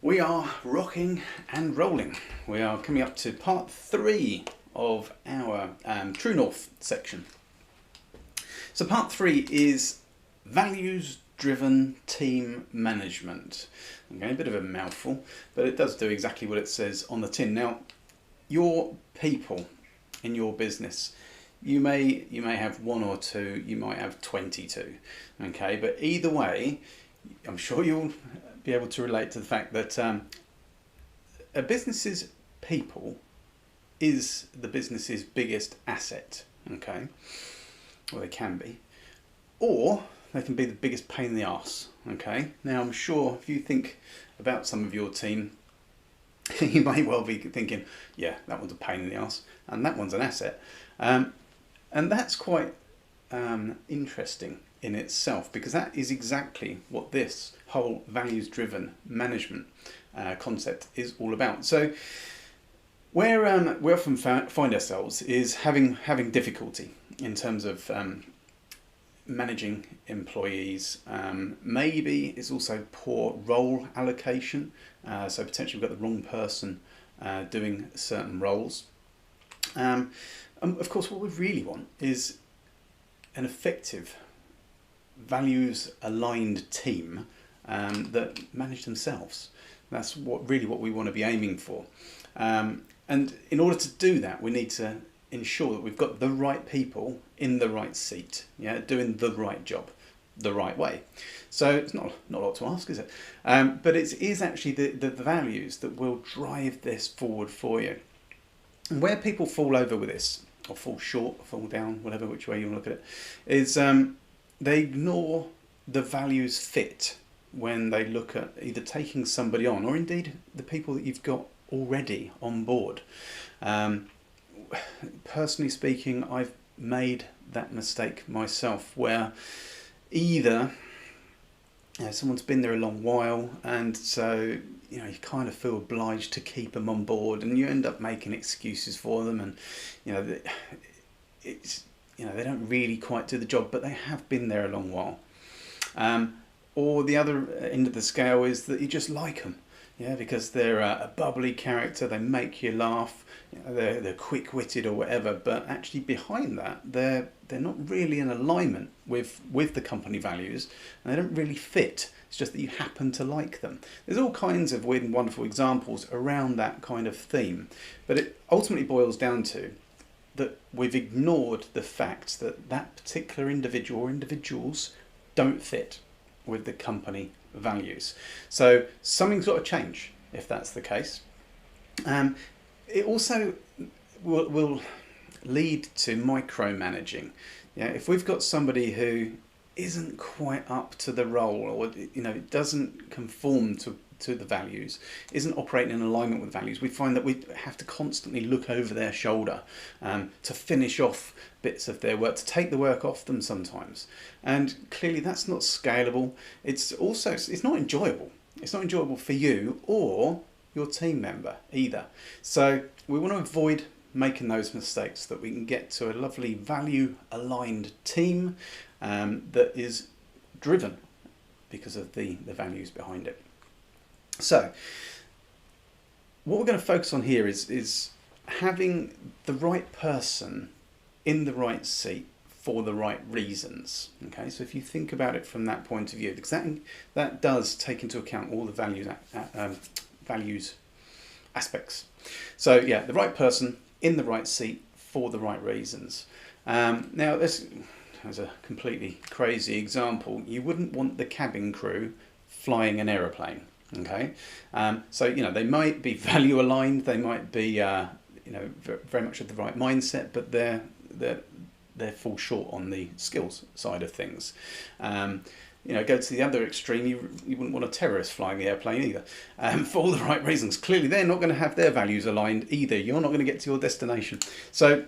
We are rocking and rolling. We are coming up to part 3 of our True North section. So part 3 is values-driven team management. Okay, a bit of a mouthful, but it does do exactly what it says on the tin. Now, your people in your business, you may have 1 or 2, you might have 22. Okay, but either way, I'm sure you'll be able to relate to the fact that a business's people is the business's biggest asset. Okay, well, they can be, or they can be the biggest pain in the arse. Okay, now I'm sure if you think about some of your team, you may well be thinking, yeah, that one's a pain in the arse and that one's an asset, and that's quite interesting in itself, because that is exactly what this whole values-driven management concept is all about. So where we often find ourselves is having difficulty in terms of managing employees. Maybe it's also poor role allocation, so potentially we've got the wrong person doing certain roles. Of course, what we really want is an effective, values-aligned team that manage themselves. That's what we want to be aiming for. And in order to do that, we need to ensure that we've got the right people in the right seat, doing the right job the right way. So it's not a lot to ask, is it? But it is actually the values that will drive this forward for you. And where people fall over with this, or fall short, or fall down, whatever which way you want to look at it, is they ignore the values fit when they look at either taking somebody on, or indeed the people that you've got already on board. Personally speaking, I've made that mistake myself, where either someone's been there a long while, and so you kind of feel obliged to keep them on board, and you end up making excuses for them, and they don't really quite do the job, but they have been there a long while. Or the other end of the scale is that you just like them, because they're a bubbly character, they make you laugh, they're quick-witted or whatever, but actually behind that they're not really in alignment with the company values, and they don't really fit. It's just that you happen to like them. There's all kinds of weird and wonderful examples around that kind of theme, but it ultimately boils down to that we've ignored the fact that that particular individual or individuals don't fit with the company values. So something's got to change if that's the case. It also will lead to micromanaging. If we've got somebody who isn't quite up to the role, or doesn't conform to the values, isn't operating in alignment with values, we find that we have to constantly look over their shoulder to finish off bits of their work, to take the work off them sometimes. And clearly that's not scalable. It's not enjoyable. It's not enjoyable for you or your team member either. So we want to avoid making those mistakes, so that we can get to a lovely value-aligned team that is driven because of the values behind it. So what we're going to focus on here is having the right person in the right seat for the right reasons. Okay, so if you think about it from that point of view, because that does take into account all the values aspects. So yeah, the right person in the right seat for the right reasons. Now this as a completely crazy example, you wouldn't want the cabin crew flying an aeroplane. Okay, so they might be value aligned, they might be very much of the right mindset, but they fall short on the skills side of things. Go to the other extreme, you wouldn't want a terrorist flying the airplane either, for all the right reasons. Clearly they're not going to have their values aligned either. You're not going to get to your destination. So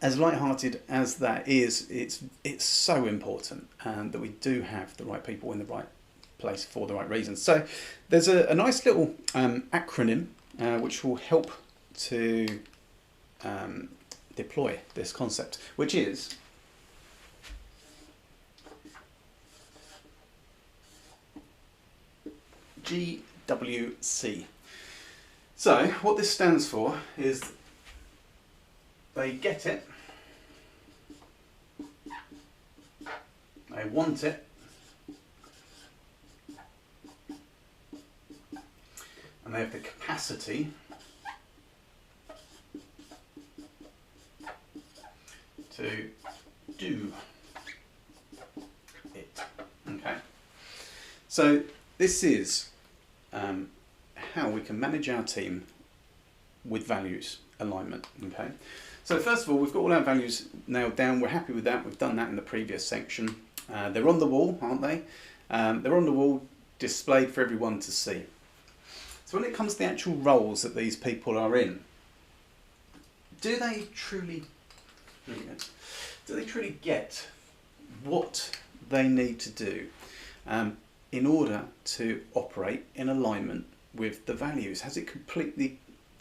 as light-hearted as that is, it's so important that we do have the right people in the right place for the right reasons. So there's a nice little acronym which will help to deploy this concept, which is WC. So what this stands for is they get it, they want it, and they have the capacity to do it. Okay. So this is how we can manage our team with values alignment. Okay. So first of all, we've got all our values nailed down. We're happy with that. We've done that in the previous section. They're on the wall, aren't they? They're on the wall, displayed for everyone to see. So when it comes to the actual roles that these people are in, do they truly get what they need to do in order to operate in alignment with the values? Has it completely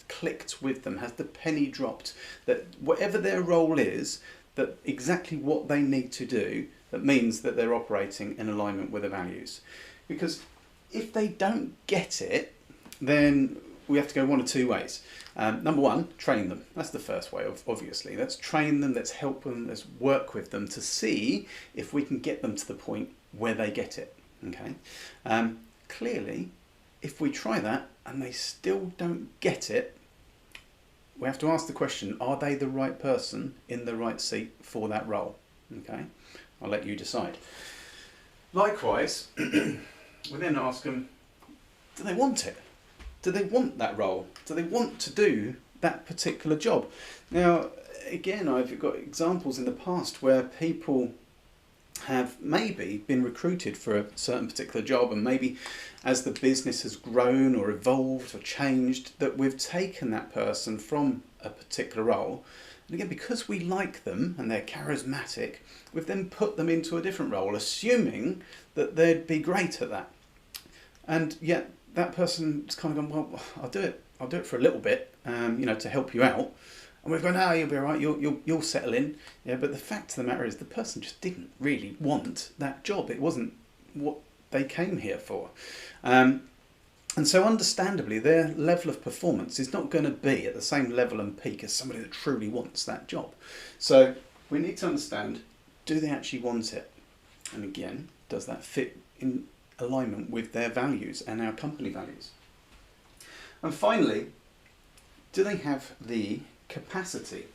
clicked with them? Has the penny dropped that whatever their role is, that exactly what they need to do, that means that they're operating in alignment with the values? Because if they don't get it, then we have to go one of two ways. Number one, train them. That's the first way, obviously. Let's train them, let's help them, let's work with them to see if we can get them to the point where they get it. Okay. Clearly, if we try that and they still don't get it, we have to ask the question, are they the right person in the right seat for that role? Okay. I'll let you decide. Likewise, we then ask them, do they want it? Do they want that role? Do they want to do that particular job? Now, again, I've got examples in the past where people have maybe been recruited for a certain particular job, and maybe as the business has grown or evolved or changed, that we've taken that person from a particular role. And again, because we like them and they're charismatic, we've then put them into a different role, assuming that they'd be great at that. And yet that person's kind of gone, well, I'll do it for a little bit, to help you out. And we've gone, no, you'll be all right, you'll settle in. Yeah, but the fact of the matter is the person just didn't really want that job. It wasn't what they came here for. And so understandably, their level of performance is not going to be at the same level and peak as somebody that truly wants that job. So we need to understand, do they actually want it? And again, does that fit in alignment with their values and our company values? And finally, do they have the capacity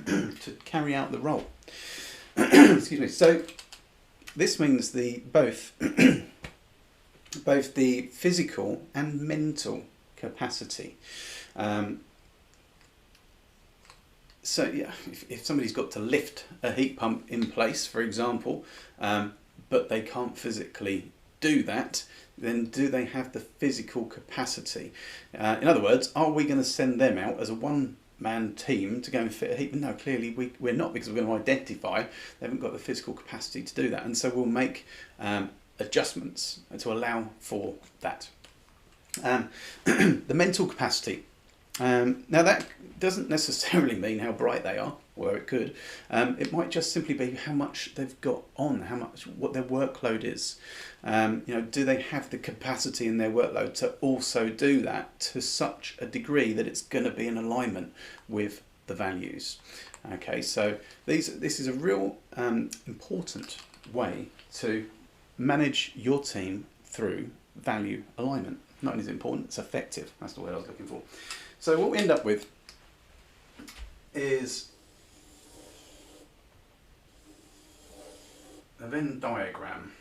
to carry out the role? Excuse me. So this means both the physical and mental capacity. So yeah, if somebody's got to lift a heat pump in place, for example, but they can't physically do that, then do they have the physical capacity? In other words, are we going to send them out as a one-man team to go and fit a heat pump? No, clearly we're not, because we're going to identify they haven't got the physical capacity to do that. And so we'll make adjustments to allow for that. The mental capacity. Now that doesn't necessarily mean how bright they are, although it could. It might just simply be how much they've got on, what their workload is. Do they have the capacity in their workload to also do that to such a degree that it's going to be in alignment with the values? Okay, so this is a real important way to manage your team through value alignment. Not only is it important, it's effective. That's the word I was looking for. So what we end up with is a Venn diagram.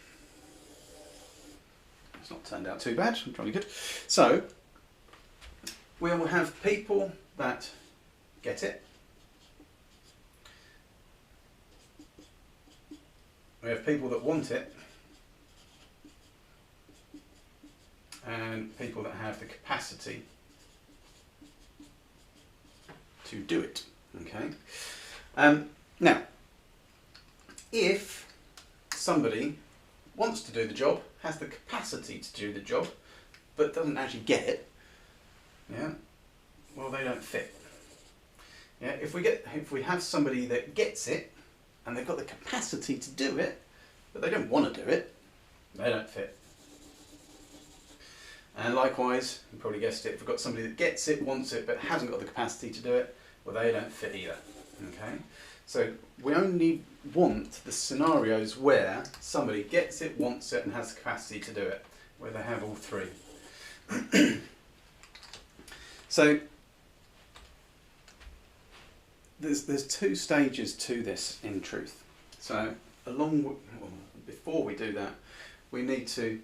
It's not turned out too bad, I'm trying to be good. So we will have people that get it. We have people that want it. And people that have the capacity to do it. Okay. Now, if somebody wants to do the job, has the capacity to do the job, but doesn't actually get it, yeah, well, they don't fit. Yeah, if we have somebody that gets it and they've got the capacity to do it, but they don't want to do it, they don't fit. And likewise, you probably guessed it, if we've got somebody that gets it, wants it, but hasn't got the capacity to do it, well, they don't fit either. Okay? So we only want the scenarios where somebody gets it, wants it, and has the capacity to do it, where they have all three. So there's two stages to this, in truth. So before we do that, we need to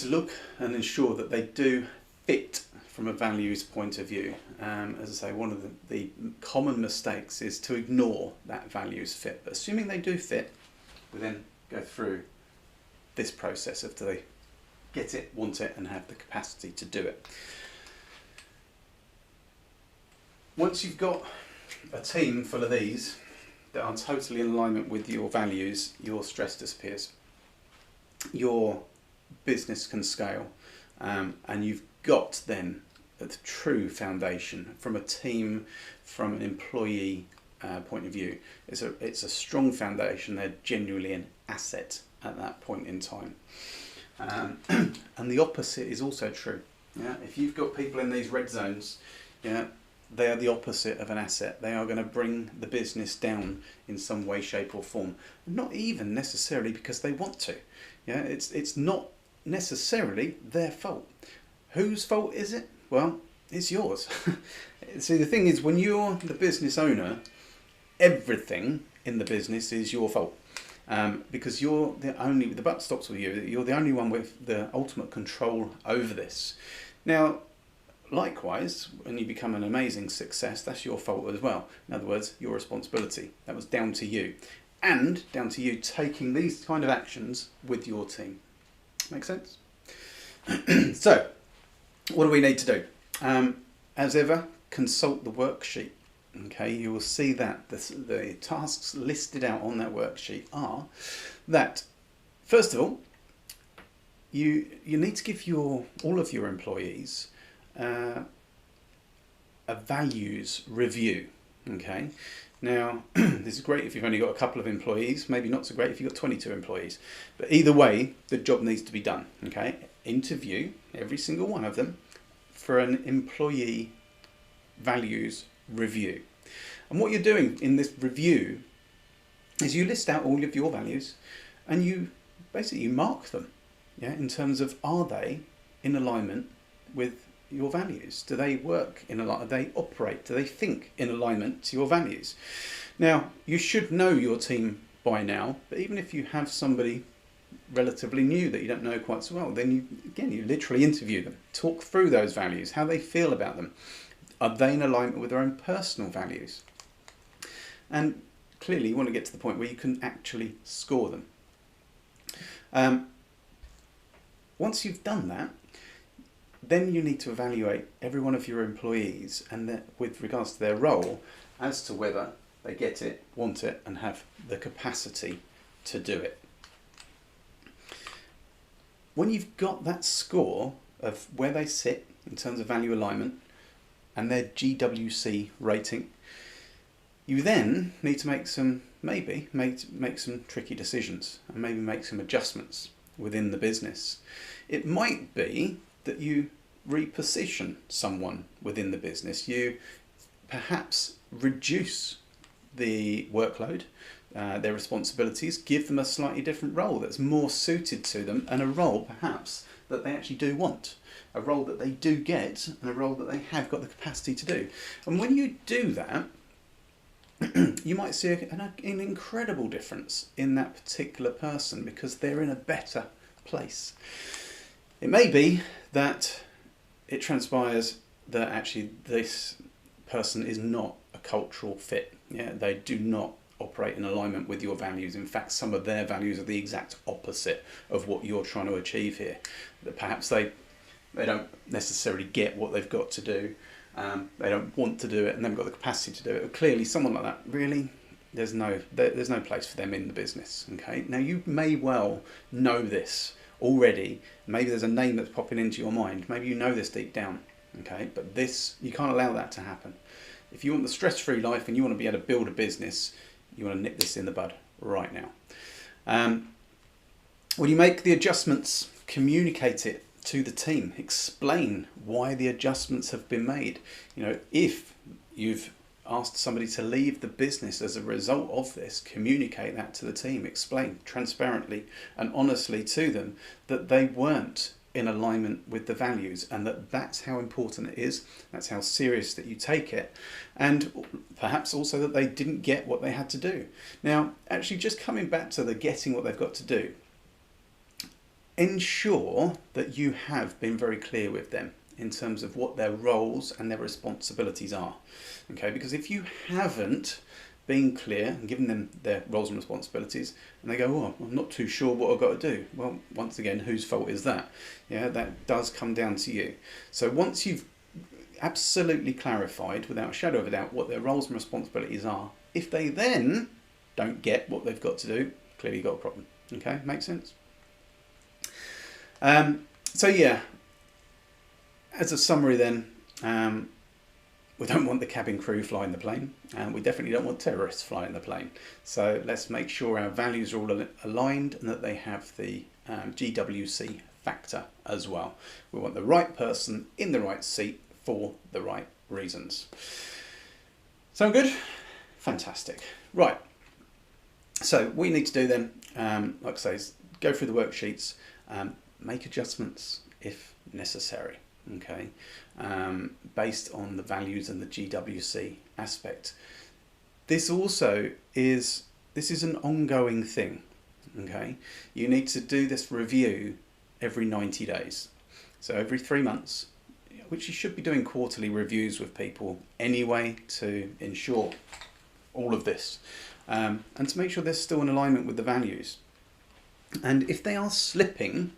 look and ensure that they do fit from a values point of view. As I say, one of the common mistakes is to ignore that values fit. But assuming they do fit, we then go through this process of do they get it, want it, and have the capacity to do it. Once you've got a team full of these that are totally in alignment with your values, your stress disappears. Your business can scale, and you've got then a true foundation from a team, from an employee point of view. It's a strong foundation. They're genuinely an asset at that point in time. And the opposite is also true. Yeah, if you've got people in these red zones, yeah, they are the opposite of an asset. They are going to bring the business down in some way, shape, or form. Not even necessarily because they want to. Yeah, it's not necessarily their fault. Whose fault is it? Well, it's yours. See, the thing is, when you're the business owner, everything in the business is your fault. Because you're the buck stops with you. You're the only one with the ultimate control over this. Now, likewise, when you become an amazing success, that's your fault as well. In other words, your responsibility. That was down to you. And down to you taking these kind of actions with your team. Make sense? So, what do we need to do? As ever, consult the worksheet. Okay, you will see that the tasks listed out on that worksheet are that, first of all, you need to give all of your employees a values review. Okay, now this is great if you've only got a couple of employees, maybe not so great if you've got 22 employees, but either way the job needs to be done. Okay, interview every single one of them for an employee values review. And what you're doing in this review is you list out all of your values and you basically mark them, yeah, in terms of, are they in alignment with your values? Do they work in alignment? Do they operate? Do they think in alignment to your values? Now, you should know your team by now, but even if you have somebody relatively new that you don't know quite so well, then you literally interview them, talk through those values, how they feel about them. Are they in alignment with their own personal values? And clearly you want to get to the point where you can actually score them. Once you've done that, then you need to evaluate every one of your employees and with regards to their role as to whether they get it, want it, and have the capacity to do it. When you've got that score of where they sit in terms of value alignment and their GWC rating, you then need to make some tricky decisions and maybe make some adjustments within the business. It might be that you reposition someone within the business. You perhaps reduce the workload, their responsibilities, give them a slightly different role that's more suited to them, and a role perhaps that they actually do want, a role that they do get, and a role that they have got the capacity to do. And when you do that, you might see an incredible difference in that particular person because they're in a better place. It may be that it transpires that actually this person is not a cultural fit. Yeah, they do not operate in alignment with your values. In fact, some of their values are the exact opposite of what you're trying to achieve here. That perhaps they don't necessarily get what they've got to do. They don't want to do it and they've got the capacity to do it. Clearly, someone like that, really, there's no place for them in the business. Okay. Now, you may well know this already. Maybe there's a name that's popping into your mind. Maybe you know this deep down. Okay. But this, you can't allow that to happen. If you want the stress-free life and you want to be able to build a business, you want to nip this in the bud right now. When you make the adjustments, communicate it to the team, explain why the adjustments have been made. You know, if you've asked somebody to leave the business as a result of this, communicate that to the team, explain transparently and honestly to them that they weren't in alignment with the values, and that's how important it is, that's how serious that you take it, and perhaps also that they didn't get what they had to do. Now, actually, just coming back to the getting what they've got to do, ensure that you have been very clear with them in terms of what their roles and their responsibilities are. Okay, because if you haven't been clear and given them their roles and responsibilities, and they go, oh, I'm not too sure what I've got to do. Well, once again, whose fault is that? Yeah, that does come down to you. So once you've absolutely clarified, without a shadow of a doubt, what their roles and responsibilities are, if they then don't get what they've got to do, clearly you've got a problem. Okay, makes sense? So yeah, as a summary then, we don't want the cabin crew flying the plane, and we definitely don't want terrorists flying the plane. So let's make sure our values are all aligned and that they have the GWC factor as well. We want the right person in the right seat for the right reasons. Sound good? Fantastic. Right. So what you need to do then, like I say, is go through the worksheets, make adjustments if necessary. Okay, based on the values and the GWC aspect. This also is an ongoing thing. Okay, you need to do this review every 90 days. So every 3 months, which you should be doing quarterly reviews with people anyway to ensure all of this, and to make sure they're still in alignment with the values. And if they are slipping,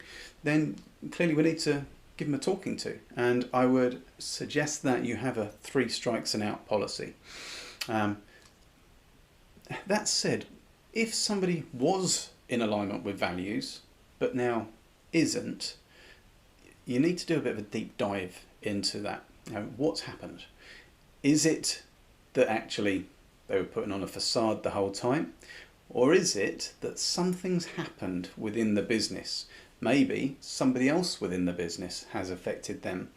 then clearly we need to give them a talking to, and I would suggest that you have a 3 strikes and out policy. That said, if somebody was in alignment with values but now isn't, you need to do a bit of a deep dive into that. You know, what's happened? Is it that actually they were putting on a facade the whole time, or is it that something's happened within the business? Maybe somebody else within the business has affected them.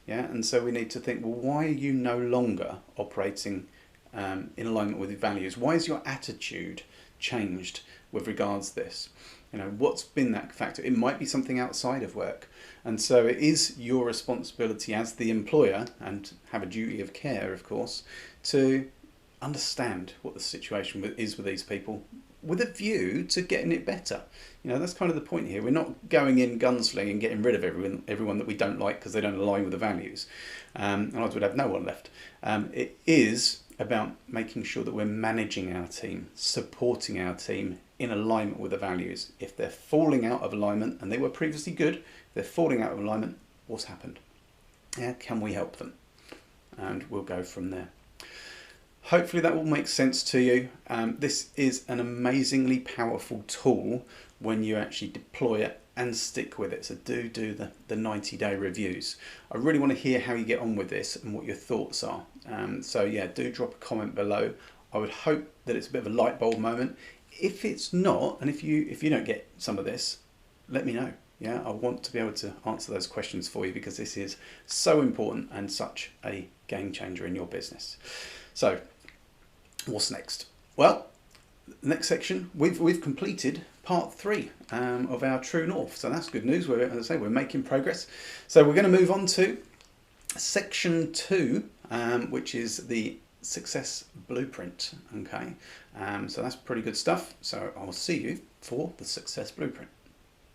Yeah, and so we need to think, well, why are you no longer operating in alignment with your values? Why is your attitude changed with regards to this? You know, what's been that factor? It might be something outside of work. And so it is your responsibility as the employer, and have a duty of care, of course, to understand what the situation is with these people, with a view to getting it better. You know, that's kind of the point here. We're not going in gunslinging and getting rid of everyone that we don't like because they don't align with the values. Otherwise we'd have no one left. It is about making sure that we're managing our team, supporting our team in alignment with the values. If they're falling out of alignment, and they were previously good, if they're falling out of alignment, what's happened? Yeah, can we help them? And we'll go from there. Hopefully that will make sense to you. This is an amazingly powerful tool when you actually deploy it and stick with it. So do the 90-day reviews. I really want to hear how you get on with this and what your thoughts are. So yeah, do drop a comment below. I would hope that it's a bit of a light bulb moment. If it's not, and if you don't get some of this, let me know. Yeah, I want to be able to answer those questions for you, because this is so important and such a game changer in your business. So what's next? Well, next section, we've completed part 3 of our True North. So that's good news. As I say, we're making progress. So we're going to move on to section 2, which is the success blueprint. Okay, so that's pretty good stuff. So I'll see you for the success blueprint.